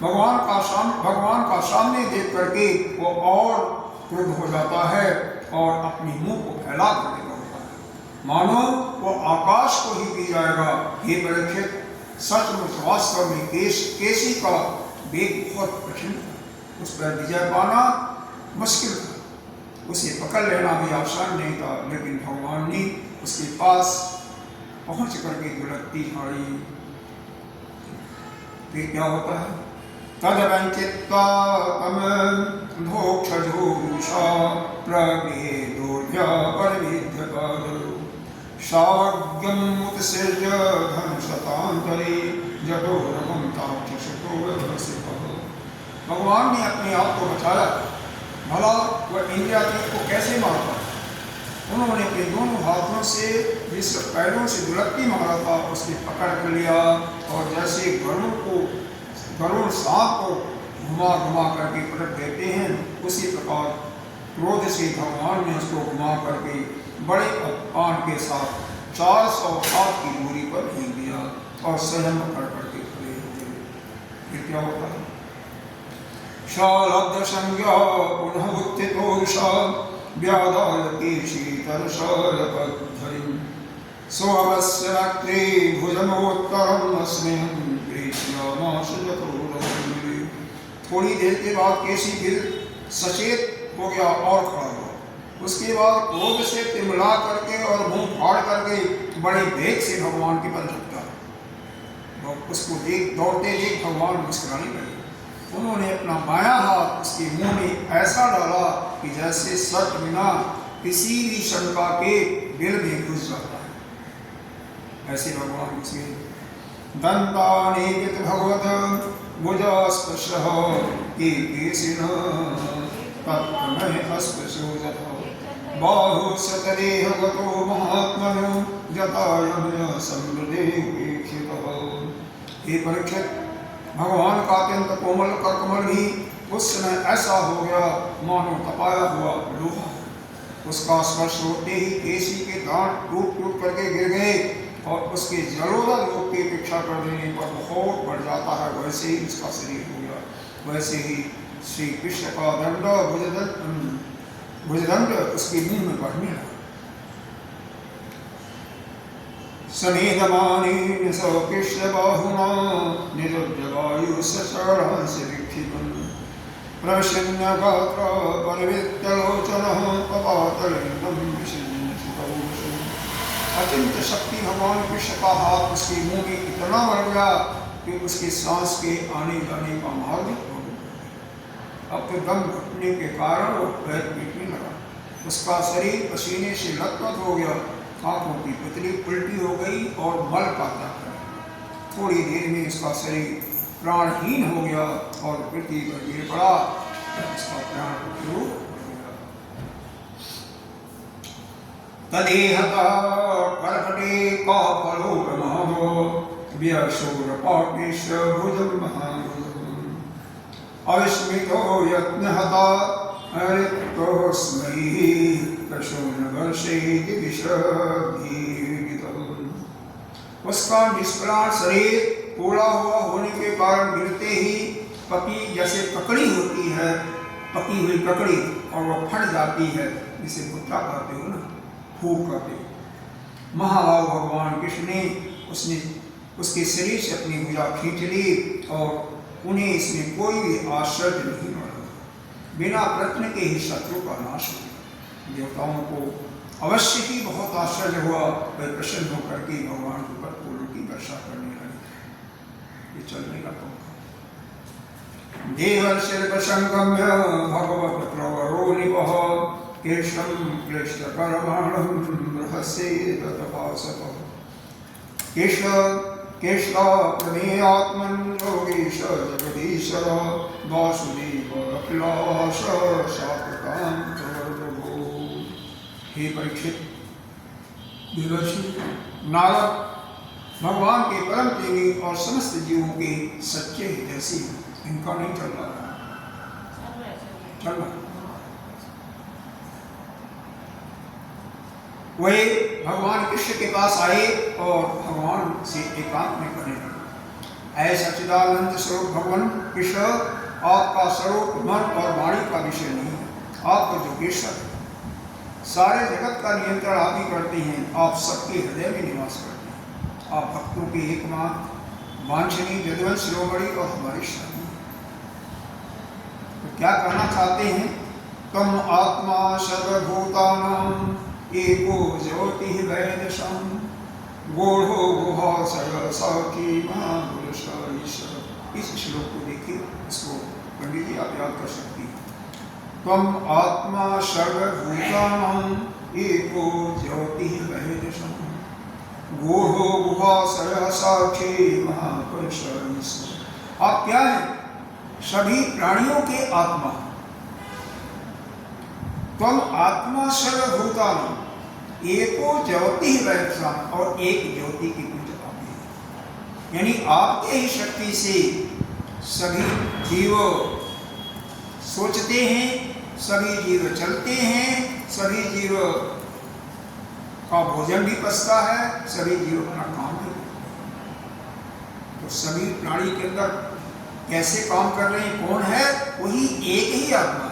भगवान का सामने देख करके वो और क्रुद्ध हो जाता है और अपनी मुंह को फैला करके होता है मानो वो आकाश को ही पी जाएगा। हे परीक्षित, सचमुच वास्तव में केसी का वेग बहुत कठिन था। उस पर विजय पाना मुश्किल था। उसे पकड़ लेना भी आसान नहीं था, लेकिन भगवान ने उसके पास पहुंच करके दुलकती हाड़ी। फिर क्या होता है? तदवंचित्वा तम धोक्षजूषा प्रगृहे परविद्यकादरो शावज्ञम् उत्सृज्य धनुषतान्तरे जटो रघुं ताक्षशतो व्यवसितः। भगवान ने अपने आप को बचाया। भला वह इंद्रियातीत को कैसे मारता? उन्होंने अपने दोनों हाथों से जिस पैरों से दुलक्की मारा था उसकी पकड़ कर लिया, और जैसे गरुड़ सांप को घुमा घुमा करके पटक देते हैं, उसी प्रकार क्रोध से भगवान ने उसको घुमा करके बड़े अपमान के साथ 400 हाथ की दूरी पर खींच दिया और संयम कर करके खड़े हो गए। फिर क्या होता है? शालब्ध संज्ञा पुनः उत्थितोषा व्याधाय केशीतरशालपद्धरिं सोऽवस्य वक्त्रे भुजमोत्तरम् अस्मिन् प्रेष्यामास जठोरमूले। थोड़ी देर के बाद केशी फिर सचेत हो गया और खड़ा हुआ। उसके बाद क्रोध से तिमला करके और मुंह फाड़ करके बड़े वेग से भगवान के पर झपटा। उसको दौड़ते देख भगवान मुस्कुराने लगे। उन्होंने अपना बायां हाथ उसके मुंह में ऐसा डाला कि जैसे सर्प बिना किसी भी शंका के दिल में घुस जाता है, ऐसे भगवान उसके दंतानि वित भगवत भुजस्पर्शः केशिनः तत्तमः अस्पृशोजतः बाहु सतदेहगतो महात्मनो जटायं समृद्धे वीक्षितः। हे परीक्षित, भगवान का अत्यंत कोमल करकमल भी उस समय ऐसा हो गया मानो तपाया हुआ लोहा। उसका स्पर्श होते ही केशी के दांत टूट टूट करके गिर गए और उसके जलोदर लोग की अपेक्षा कर देने पर बहुत बढ़ जाता है, वैसे ही उसका शरीर हो गया। वैसे ही श्री कृष्ण का भुजदंड उसके मुंह में बढ़ने लगा। सनेदमानेन स कृष्ण बाहुना निरुद्धवायु सचरणस्य विक्षिपन् प्रविशन्न गात्र परिवित्तलोचनः पपातलिङ्गं विशन्नसुतौषधम्। अचिंत शक्ति भगवान कृष्ण का हाथ उसके मुंह में इतना बढ़ गया कि उसके सांस के आने जाने का मार्ग बंद हो गया। अब तो दम घुटने के कारण वो पैर पीटने लगा। उसका शरीर पसीने से लथपथ हो गया, आंखों की पुतली उल्टी हो गई और मल पाता है। थोड़ी देर में इसका शरीर प्राणहीन हो गया और पृथ्वी पर गिर पड़ा। इसका प्राण हो गया। तदेहता कर्कटे काफलो प्रमादो व्यशूरपाटेश भुजं महाभुजम् अविस्मितो यत्नहता हरितोस्मै उसका निष्प्राण शरीर पोड़ा हुआ होने के कारण गिरते ही पकी जैसे ककड़ी होती है, पकी हुई ककड़ी, और वह फट जाती है, जिसे भुट्टा कहते हो ना, फूक कहते हो। महाभाव भगवान कृष्ण ने उसके शरीर से अपनी भुजा खींच ली और उन्हें इसमें कोई भी आश्चर्य नहीं हुआ। बिना प्रयत्न के ही शत्रु का नाश हो गया। देवताओं को अवश्य ही बहुत आश्चर्य हुआ। वे प्रसन्न होकर के भगवान के ऊपर फूलों की वर्षा करने लगे। ये चलने का पंखा देवर्षि प्रसंगम्य भगवत प्रवरो निवह केशं क्लिष्टकर्माणं रहस्येन तपासतः। केशव प्रमेयात्मन् योगेश जगदीश्वर वासुदेव अखिलाश शातकांत। हे परीक्षित, देवर्षि नारद भगवान के परम प्रेमी और समस्त जीवों के सच्चे हितैषी हैं। इनका नहीं चल रहा, चल रहा। वे भगवान कृष्ण के पास आए और भगवान से एकांत में कहने लगे, ऐसा सच्चिदानंद स्वरूप भगवान कृष्ण, आपका स्वरूप मन और वाणी का विषय नहीं है। आप तो जोगेश्वर है, सारे जगत का नियंत्रण आप ही करते हैं। आप सबके हृदय में निवास करते हैं। आप भक्तों के एकमात्र वांछनीय जदवंश शिरोमणि और हमारे स्वामी। तो क्या कहना चाहते हैं? तम आत्मा सर्वभूतानां एको ज्योतिः वैदशां गूढ़ो गुहाशय साखी महापुरुष ईश्वर। इस श्लोक को देखिए, इसको पंडित जी आप याद कर सकती हैं। त्वम आत्मा सर्वभूतानां एको ज्योति वैदशम गूढ़ो गुहाशय साक्षी महापुरुष ईश्वर। आप क्या है? सभी प्राणियों के आत्मा। तम आत्मा सर्वभूतानां एको ज्योति वैदशम, और एक ज्योति की पूजा आप ही, यानी आपके ही शक्ति से सभी जीव सोचते हैं, सभी जीव चलते हैं, सभी जीव का भोजन भी पचता है, सभी जीव अपना काम भी करते हैं। तो सभी प्राणी के अंदर कैसे काम कर रहे हैं, कौन है? वही एक ही आत्मा है।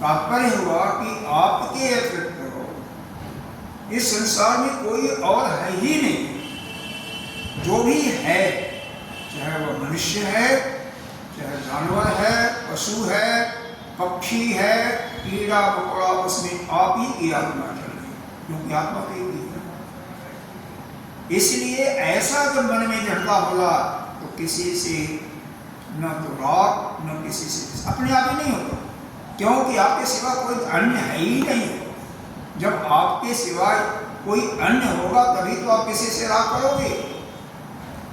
तात्पर्य हुआ कि आपके अतिरिक्त इस संसार में कोई और है ही नहीं। जो भी है, चाहे वह मनुष्य है, चाहे जानवर है, पशु है, पक्षी है, कीड़ा मकोड़ा, उसमें आप ही की आत्मा चल रही है, क्योंकि आत्मा तो एक ही है। इसलिए ऐसा जब मन में झड़ता होला तो किसी से न तो राग, न किसी से अपने आप ही नहीं होता, क्योंकि आपके सिवा कोई अन्य है ही नहीं। जब आपके सिवाय कोई अन्य होगा तभी तो आप किसी से राग करोगे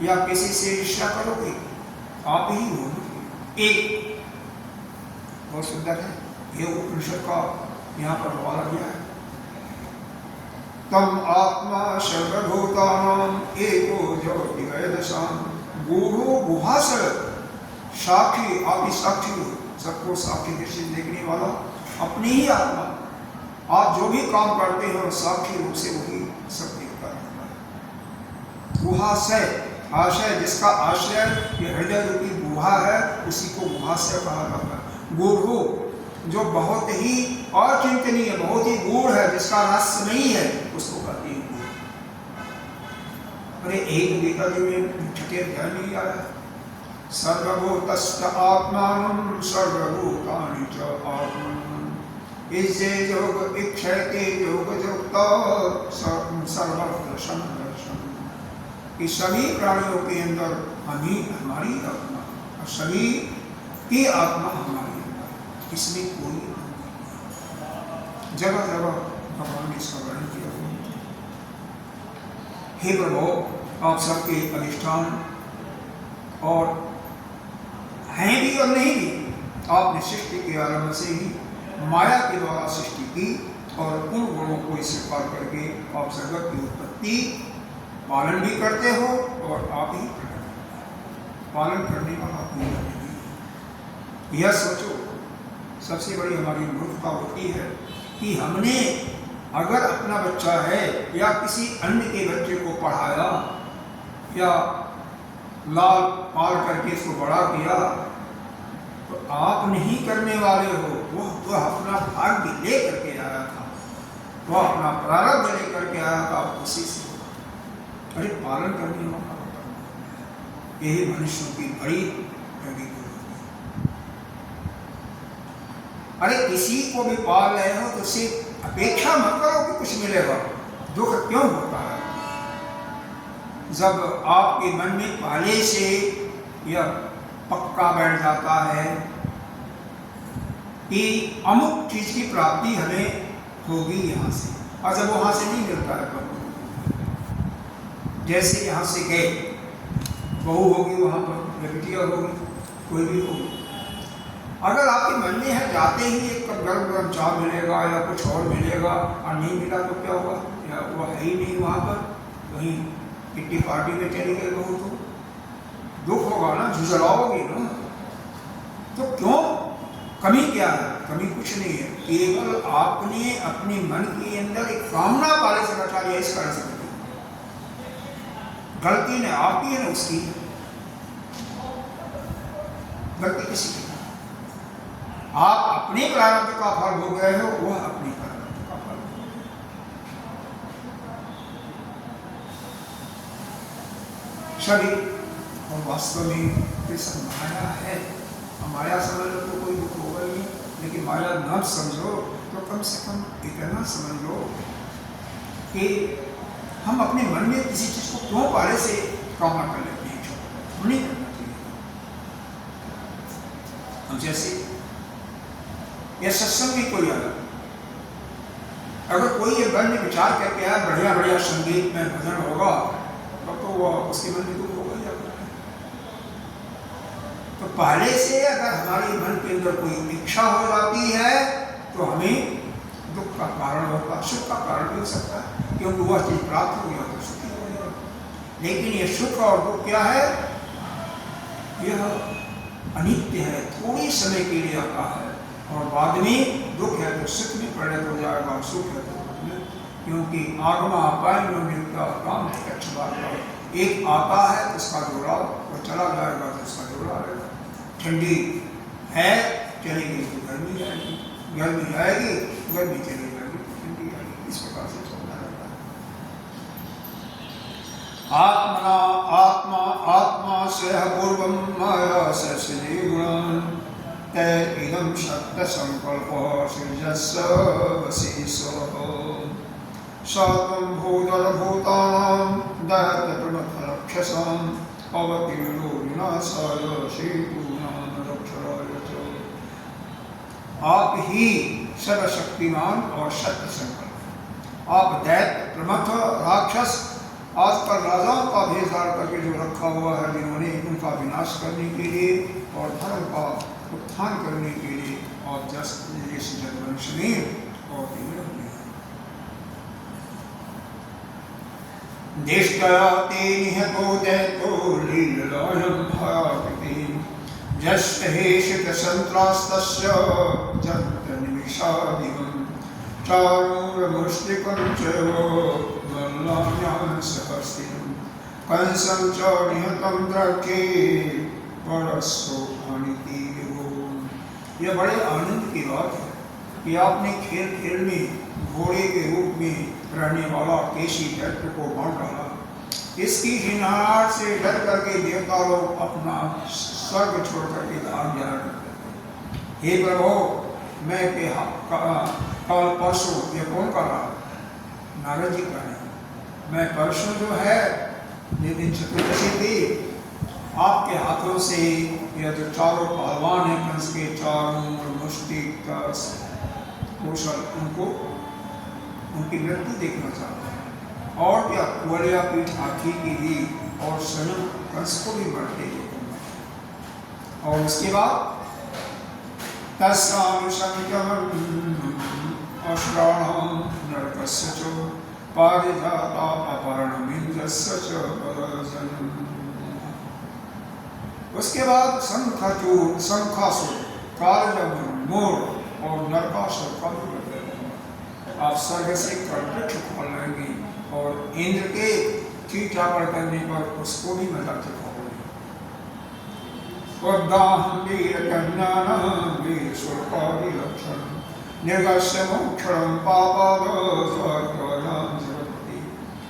या किसी से ईर्ष्या करोगे। आप ही होंगे एक। बहुत सुंदर है ये उपनिषद का यहाँ पर हवाला दिया है। तम आत्मा सर्वभूतानां एको ज्योति वैदशाम गूढ़ो गुहाशय साक्षी। आप ही साक्षी हो, सबको साक्षी दृष्टि देखने वाला अपनी ही आत्मा। आप जो भी काम करते हो साक्षी रूप से वही सब देखता रहता है। गुहाशय, आशय, जिसका आशय ये हृदय रूपी गुहा है, उसी को गुहाशय कहा जाता है। गूढ़ो, जो बहुत ही अचिंतनीय, बहुत ही गूढ़ है, जिसका रहस्य नहीं है, उसको कहते हैं गूढ़। अरे एक गीता जी में छठे अध्याय नहीं आया, सर्वभूतस्थ आत्मानं सर्वभूतानि च आत्मन् इसे योग इक्षयते योग युक्ता सर्वत्र संदर्शन। इस सभी प्राणियों के अंदर हमारी आत्मा और सभी की आत्मा हमारी अंदर, इसमें कोई जगह जगह भगवान ने इसका वर्णन किया। हे प्रभु, आप सबके अधिष्ठान और हैं भी और नहीं भी, आपने सृष्टि के आरंभ से ही माया के द्वारा सृष्टि की और उन गुणों को स्वीकार करके आप जगत की उत्पत्ति पालन भी करते हो और आप ही पालन करने वाला कोई नहीं। यह सोचो, सबसे बड़ी हमारी मूर्खता होती है कि हमने अगर अपना बच्चा है या किसी अन्य के बच्चे को पढ़ाया या लाल पाल करके इसको बड़ा किया, तो आप नहीं करने वाले हो, वह तो अपना भाग्य ले करके आया था, वह अपना प्रारब्ध ले करके आया था, उसी से अरे पालन करने वाला यही मनुष्यों की बड़ी होती है। अरे किसी को भी पाल रहे हो तो उससे अपेक्षा मत करो कि कुछ मिलेगा। दुख क्यों होता है? जब आपके मन में पहले से यह पक्का बैठ जाता है कि अमुक चीज की प्राप्ति हमें होगी यहाँ से, और जब वहां से नहीं मिलता है तो जैसे यहाँ से गए, बहू होगी वहां पर या बिटिया होगी, कोई भी होगी, अगर आपके मन में है जाते ही एक कप गर्म गर्म चाय मिलेगा या कुछ और मिलेगा और नहीं मिला तो क्या होगा? या वो है ही नहीं वहां पर, वहीं किट्टी पार्टी में चली गई बहू, तो दुख होगा ना, झुझलाओगे ना। तो क्यों? कमी क्या है? कमी कुछ नहीं है, केवल आपने अपने मन के अंदर एक कामना पाले से बचा लिया, इस कारण से गलती ने आपकी है ना उसकी, गलती किसी की। आप अपने प्रारब्ध का फल भोग रहे हो, वह अपने प्रारब्ध का फल। सभी और वास्तव में माया है। माया समझ लो तो कोई दुख होगा ही, लेकिन माया न समझो तो कम से कम इतना समझ लो कि हम अपने मन में किसी चीज को क्यों पहले से कामना कर लेते हैं, हम नहीं करना चाहिए। हम जैसे यह सत्संग भी कोई आया, अगर कोई ये मन में विचार करके आया बढ़िया बढ़िया संगीत में भजन होगा तो वो उसके मन में दुख होगा या तो पहले से अगर हमारे मन के अंदर कोई इच्छा हो जाती है तो हमें दुख का कारण होगा, सुख का कारण भी हो सकता है, क्योंकि वह चीज प्राप्त हो गया तो सुखी हो गया। लेकिन ये सुख और दुख क्या है? यह अनित्य है, थोड़ी समय के लिए आता है और बाद में दुख है तो सुख में परिणत हो जाएगा, सुख है तो दुख में, क्योंकि आगमा अपायन मिलता काम एक आता है तो उसका जोड़ा, वो चला जाएगा तो उसका जोड़ा रहेगा। ठंडी है चलेगी तो गर्मी आएगी, गर्मी आएगी गर्मी चली जाएगी, ठंडी आएगी, इस प्रकार से चलता रहता है। आत्मना आत्मा आत्मा से पूर्वम माया से गुणम तैदम शब्द संकल्प सृजस्य वशीसो सात्वं भूतल भूतानां दैत्य प्रमथलक्षसां अवतीर्णो विनाशाय शेतूनां रक्षणाय च। आप ही सर्वशक्तिमान और सत्य संकल्प, आप दैत्य प्रमथ राक्षस आज पर राजाओं का भेद धार करके जो रखा हुआ है, जिन्होंने उनका विनाश करने के लिए और धर्म का उत्थान करने के लिए और इस जगवंश में और देशकयाते निहतो दैतो लीलायं भागति जष्टहेशित संत्रास्तस्य जन्तनिमिषादिवं चारूरमुष्टिकं चैव मल्लान्यां सहस्तिनं कंसं च निहतं द्रक्षे परस्सो अनितीयो। यह बड़े आनंद की बात है कि आपने खेल खेल में घोड़े के रूप में रहने वाला केशी दैत्य को मार डाला। इसकी हिनाहट से डर करके देवता लोग अपना स्वर्ग छोड़ करके भाग जाया करते थे। हे प्रभु, मैं कल परसों ये कौन कर रहा? नारद जी कर रहे। मैं परसों जो है दिन चतुर्दशी थी, आपके हाथों से यह जो चारों पहलवान है कंस के चारों मुष्टि कौशल उनकी मृत्यु देखना चाहता है। और क्या कुवलिया पीठ हाथी की भी और स्वयं कंस को भी मरते देखूंगा। और उसके बाद नरकस्य च पारिजाता अपरणमिन्द्रस्य च पदजनम्। उसके बाद शंखासुर, कालजमन, मोर और नरकासुर का भी आप स्वर्ग से वृक्ष खोल लेंगे और इंद्र के चीटापड़ करने पर उसको भी मजा चुकाओगे।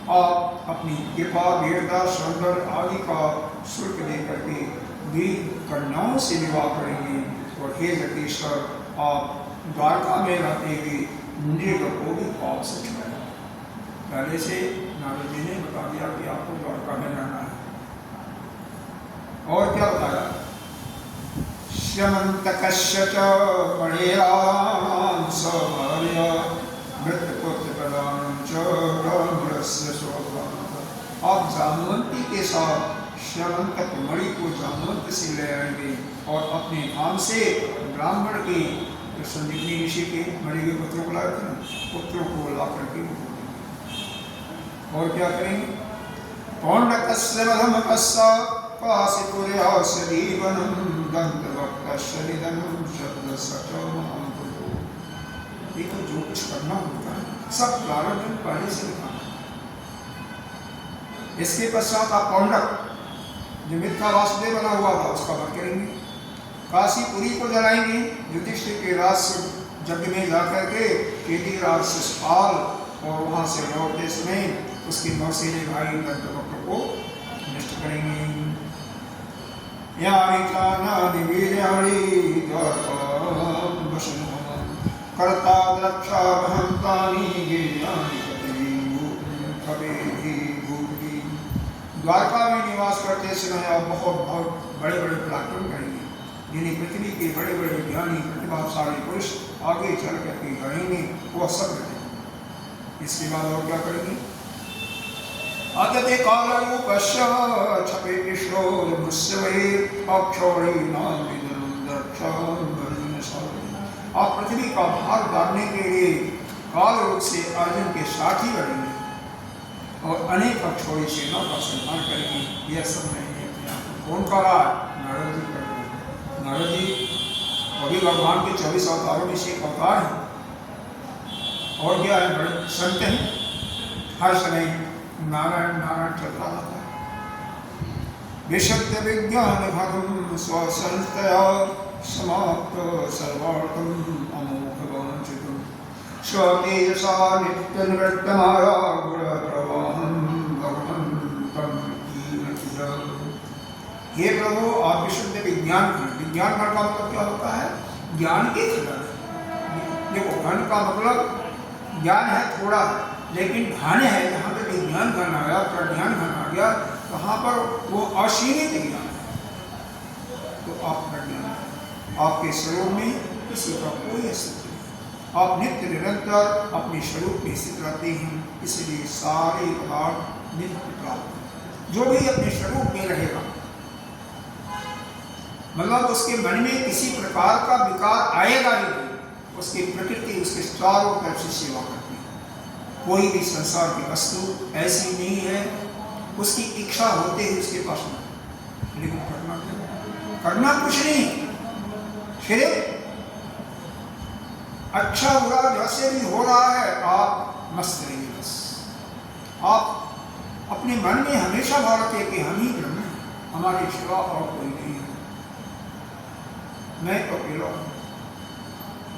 आप अपनी कृपा वीरता सौंदर्य आदि का शुल्क देकर के वीर कन्याओं से विवाह करेंगे। और हे जगदीश्वर, आप द्वारका में रहते हुए इंद्रियों को भी पाप से छुड़ाया। पहले से नारद जी ने बता दिया कि आपको द्वारका में रहना है। और क्या बताया? श्यमंतकस्य च मणिराणां सभार्य मृतपुत्र प्रदानं च ब्रह्मणस्य शोभानं। आप जामवंती के साथ श्यमंतक मणि को जामवंत से ले आएंगे और अपने धाम से ब्राह्मण के संदीपनी ऋषि के मरे हुए पुत्रों को लाए थे ना, पुत्रों को ला करके और क्या करेंगे? पौंडकस्य वधमकस्य काशीपुर्यास्य जीवनं दन्तवक्त्रस्य निधनं शब्दस्य च महापुरुषो। ये तो जो कुछ करना होता है सब प्रारंभ पहले से लिखा है। इसके पश्चात आप पौंडक जो मिथ्या वासुदेव बना हुआ था उसका वध करेंगे। काशीपुरी को जलाएंगे। युधिष्ठिर के राज यज्ञ में जाकर के केदी राज शिषपाल और वहां से लौटते समय उसके मौसीले भाई दंतवक्त्र को नष्ट करेंगे। कर्ता द्रक्षा द्वारका में निवास करते समय आप बहुत बड़े बड़े पराक्रम करेंगे, जिन्हें पृथ्वी के बड़े बड़े ज्ञानी प्रतिभाशाली पुरुष आगे चल करके गढ़ेंगे। वह सब इसके बाद और क्या करेंगे? अतते कालरूपस्य छपे किशोरमुस्सवे अक्षौहिणां आप पृथ्वी का भार डालने के लिए काल रूप से अर्जुन के साथी बनेंगे और अनेक अक्षौहिणी सेनाओं का सम्मान करेंगे। यह सब मैंने अपने आप को कौन करा? नारद जी कर। नारद जी अभी भगवान के 24 अवतारों में से एक अवतार है और क्या है? बड़े संत हैं, हर समय नारायण नारायण चलता रहता है। विशुद्ध विज्ञान घनम स्वसंस्थया समाप्त सर्वार्थम अमोघ वांछितम स्वतेजसा नित्य निवृत्तमाया गुण प्रवाहम भगवन्तं कीर्तिः। हे प्रभु, आप विशुद्ध विज्ञान घन। विज्ञान घन का मतलब क्या होता है? ज्ञान के खजाने। देखो, घन का मतलब ज्ञान है थोड़ा, लेकिन घन है जहाँ पे विज्ञान घन आ गया, प्रज्ञान घन आ गया, वहाँ पर वो असीमित ज्ञान है। तो आप प्रज्ञान है, आपके स्वरूप में किसी का कोई अस्तित्व नहीं। आप नित्य निरंतर अपने स्वरूप में स्थित रहते हैं, इसलिए सारे पदार्थ नित्य प्राप्त। जो भी अपने स्वरूप में रहेगा, मतलब उसके मन में किसी प्रकार का विकार आएगा ही नहीं। उसकी प्रकृति उसके चारों तरफ से सेवा करती है। कोई भी संसार की वस्तु ऐसी नहीं है उसकी इच्छा होते ही उसके पास नहीं, लेकिन करना क्या? करना कुछ नहीं, सिर्फ अच्छा बुरा जैसे भी हो रहा है आप मस्त रहिए। बस आप अपने मन में हमेशा भाव रखिए कि हम ही ब्रह्म हैं, हमारे सिवा और कोई नहीं है। मैं तो अकेला हूँ,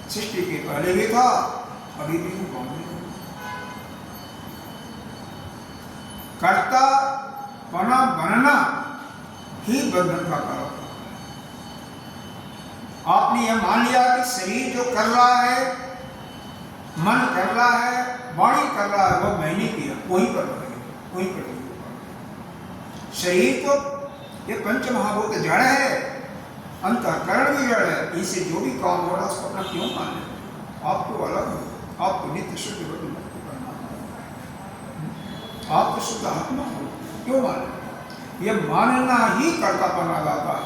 सृष्टि के पहले भी था, अभी भी हूँ, बाद में हूँ। कर्ता बनना ही बंधन का कारण। आपने यह मान लिया कि शरीर जो कर रहा है, मन कर रहा है, वाणी कर रहा है, वो मैंने किया, वहीं पर रहेगा, वहीं पर रहेगा। शरीर तो ये पंच महाभूत जड़ है, अंतःकरण भी जड़ है, इनसे जो भी काम हो रहा है उसको अपना क्यों मान ले? आपको अलग हो, आपको नित्य शुद्ध मुक्त करना है, आप तो शुद्ध आत्मा हो, क्यों माने? यह मानना ही कर्तापन आ जाता है।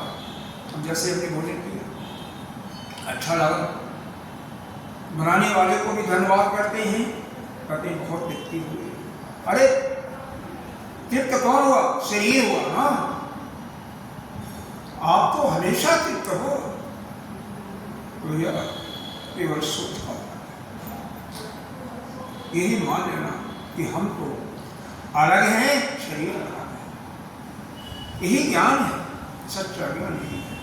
हम जैसे अपने भोजन किया, अच्छा लगा, बनाने वाले को भी धन्यवाद करते हैं, कहते हैं बहुत तृप्ति हुई। अरे तृप्त कौन हुआ? शरीर हुआ ना। आप तो हमेशा तृप्त हो, तो यह केवल सुख का यही मान लेना कि हम तो अलग हैं, शरीर अलग है। यही ज्ञान है, सच्चा ज्ञान यही है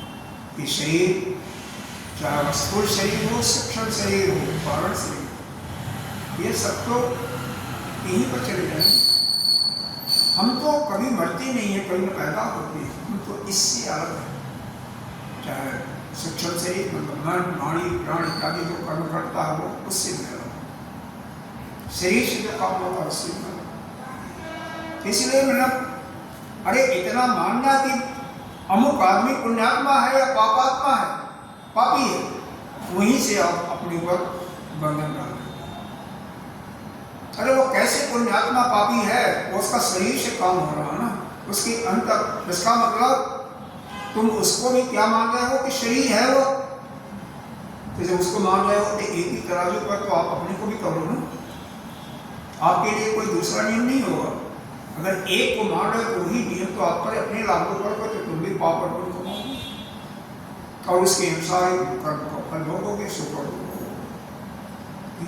कि शरीर, चाहे स्थूल शरीर हो, सूक्ष्म शरीर हो, कारण शरीर, ये सब तो यहीं पर चले जाएंगे। हम तो कभी मरते नहीं है, कभी पैदा होते हैं, हम तो इससे अलग है। चाहे सूक्ष्म शरीर मतलब मन, वाणी, प्राण इत्यादि जो कर्म करता है वो उससे भी अलग, शरीर से जो काम होता है उससे भी अलग। इसलिए मतलब अरे इतना मानना कि अमुक आदमी पुण्यात्मा है या पापात्मा है, पापी है, वहीं से आप अपने ऊपर बंधन डाल। अरे वो कैसे पुण्यात्मा पापी है? वो उसका शरीर से काम हो रहा है ना, उसके अंतर। इसका मतलब तुम उसको भी क्या मान रहे हो कि शरीर है वो, तो जब उसको मान रहे हो तो एक ही तराजू पर तो आप अपने को भी करो ना। आपके लिए कोई दूसरा नियम नहीं होगा। अगर एक को मान रहे हो तो वही नियम तो आप पर अपने लागू कर तो तुम भी पाप और पुण्य कमाओगे और उसके अनुसार कर्म का फल भोगोगे, सुख और दुख।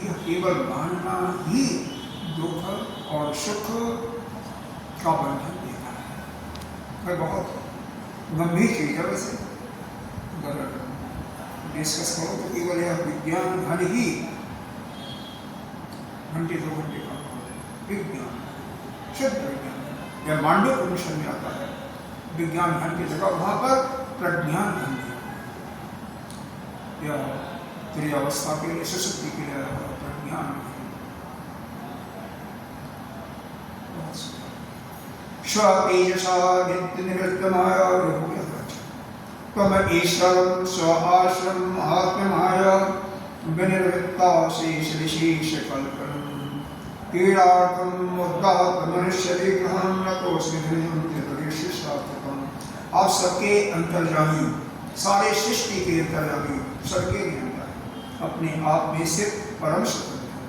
यह केवल मानना ही दुख और सुख का बंधन देता है। मैं बहुत गंभीर चीज है, वैसे डिस्कस करो तो केवल यह विज्ञान घन ही घंटे 2 घंटे का विज्ञान, शुद्ध विज्ञान। यह मांडव्य उपनिषद में आता है। विज्ञान घन की जगह वहां पर प्रज्ञान घन दिया, यह तेरी अवस्था के लिए, सुसुप्ति के लिए प्रज्ञान। स्वतेजसा नित्य निवृत्तमाया त्वम ईश्वरं स्व आश्रम आत्ममाया विनिर्वृत्ता शेष विशेष कल्पनम् पीड़ार्थम मुद्दात मनुष्य विग्रहम नतोस्मि धीर्यं चित्तविशिष्टार्थकम्। आप सबके अंतर्यामी, सारे सृष्टि के अंतर्यामी, सबके नियंता है, अपने आप में सिर्फ परम स्वतंत्र है।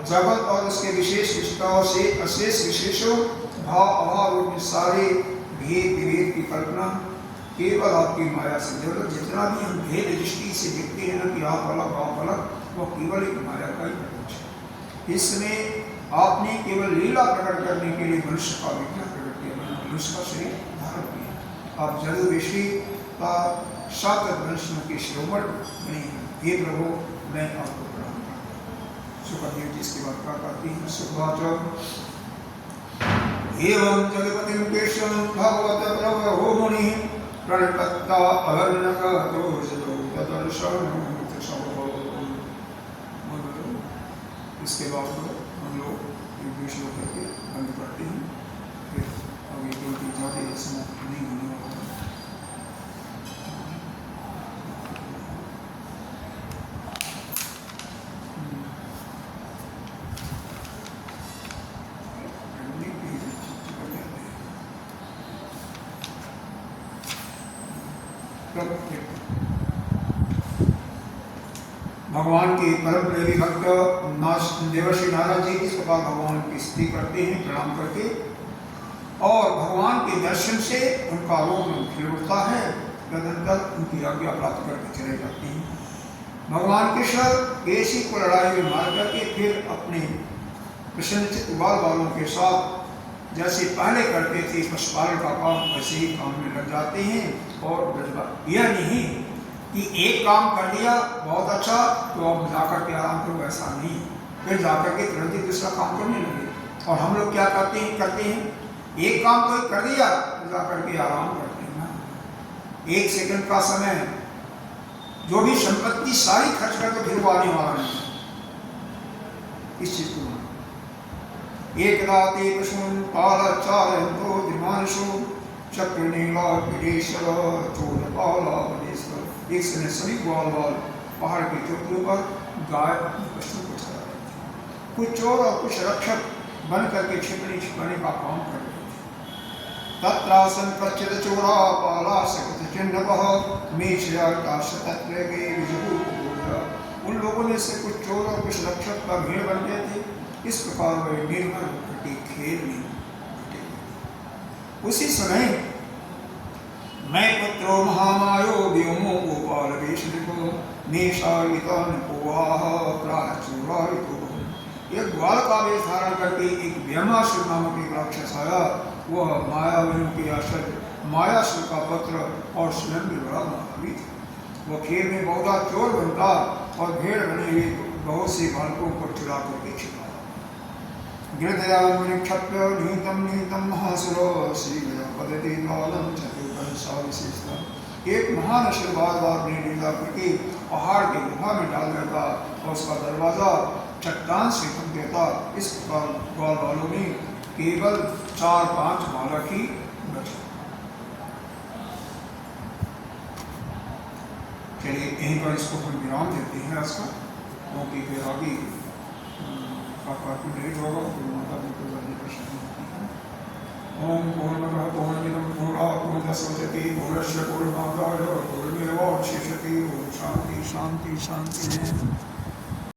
जगत और उसके विशेष विशेषताओं से अशेष विशेषों भाव अभाव रूप में सारे भेद विभेद की कल्पना केवल आपकी माया से। जगत जितना भी हम भेद दृष्टि से देखते हैं ना कि आप अलग आप अलग, वो केवल एक माया का ही प्रपंच है। इसमें आपने केवल लीला प्रकट करने के लिए मनुष्य का विज्ञान प्रकट किया, मनुष्य का शरीर धारण किया। आप जल ऋषि का सात वंशों के शिरोमणि बने हैं। हे प्रभु, मैं आपको प्रणाम करता हूँ। सुखदेव जी इसके बाद क्या कहती हैं? सुखवाच एवं जगपतिं केशवं भगवत प्रभो मुनिः प्रणिपत्ता अवर्णकतो जतो तदर्शनं तशवो। इसके बाद हम लोग एक विषय करके बंद करते हैं, फिर आगे क्योंकि ज़्यादा समाप्त नहीं होने वाला है। भगवान के परम प्रेमी भक्त देवर्षि नारद जी इस प्रकार भगवान की स्तुति करते हैं प्रणाम करके, और भगवान के दर्शन से उनका रोम खिल उठता है। तदनंतर उनकी आज्ञा प्राप्त करके चले जाते हैं। भगवान कृष्ण केसी को लड़ाई में मार करके फिर अपने प्रसन्नचित्त बाल बालों के साथ जैसे पहले करते थे पशुपालन का काम, वैसे ही काम में लग जाते हैं। और यह नहीं कि एक काम कर दिया बहुत अच्छा तो अब जाकर के आराम करो, ऐसा नहीं। फिर जाकर के तुरंत ही दूसरा काम करने लगे। और हम लोग क्या करते हैं एक काम कोई कर दिया तो जाकर के आराम करते हैं ना। एक सेकंड का समय जो भी संपत्ति सारी खर्च कर तो फिर वो आने वाला नहीं। इस चीज को एक राते पशुन पालचारयन्तो दिमानशो चक्र नीला विदेश्वर चोर पाला वनेश्वर। एक समय सभी ग्वाल वाल पहाड़ के चोटियों पर गाय अपने पशुओं को चरा रहे थे। कुछ चोर और कुछ रक्षक बन करके छिपने का काम कर रहे थे। तत्रासन कच्चित चोरा पाला सकत चिन्ह उन लोगों में से कुछ चोर और कुछ रक्षक का भीड़ बन गए थे। इस प्रकार वे निर्भर होकर खेल में उसी समय मैं पुत्रो महामायो व्योमो गोपाल वेशको निशायितान कोवाह प्राचुरायितो। एक ग्वाल का वेश धारण करके एक व्योमासुर नामक एक राक्षस आया। वह मायावियों के आश्रय मायासुर का पुत्र और स्वयं भी बड़ा महावी था। वह खेल में बहुत चोर बनता और भेड़ बने हुए बहुत से बालकों को चुरा करके छिपाया। गिरदयाक्षप्य निहितम महासुरो श्रीगया पदति द्वालम चतुर्दशा विशेषता। एक महान असुर बार बार अपनी लीला करके पहाड़ के गुफा में डाल देता और उसका दरवाजा चट्टान से खुल देता। इस प्रकार ग्वाल बालों में केवल 4-5 बालक ही बचे। चलिए यहीं पर इसको हम विराम देते हैं आज का, क्योंकि फिर आगे लेट होगा तो माता जी को जल्दी परेशानी होती है। ओम पूर्णमदः पूर्णमिदं पूर्णात् पूर्णमुदच्यते पूर्णस्य पूर्णमादाय पूर्णमेवावशिष्यते। ओम शांति शांति शांति।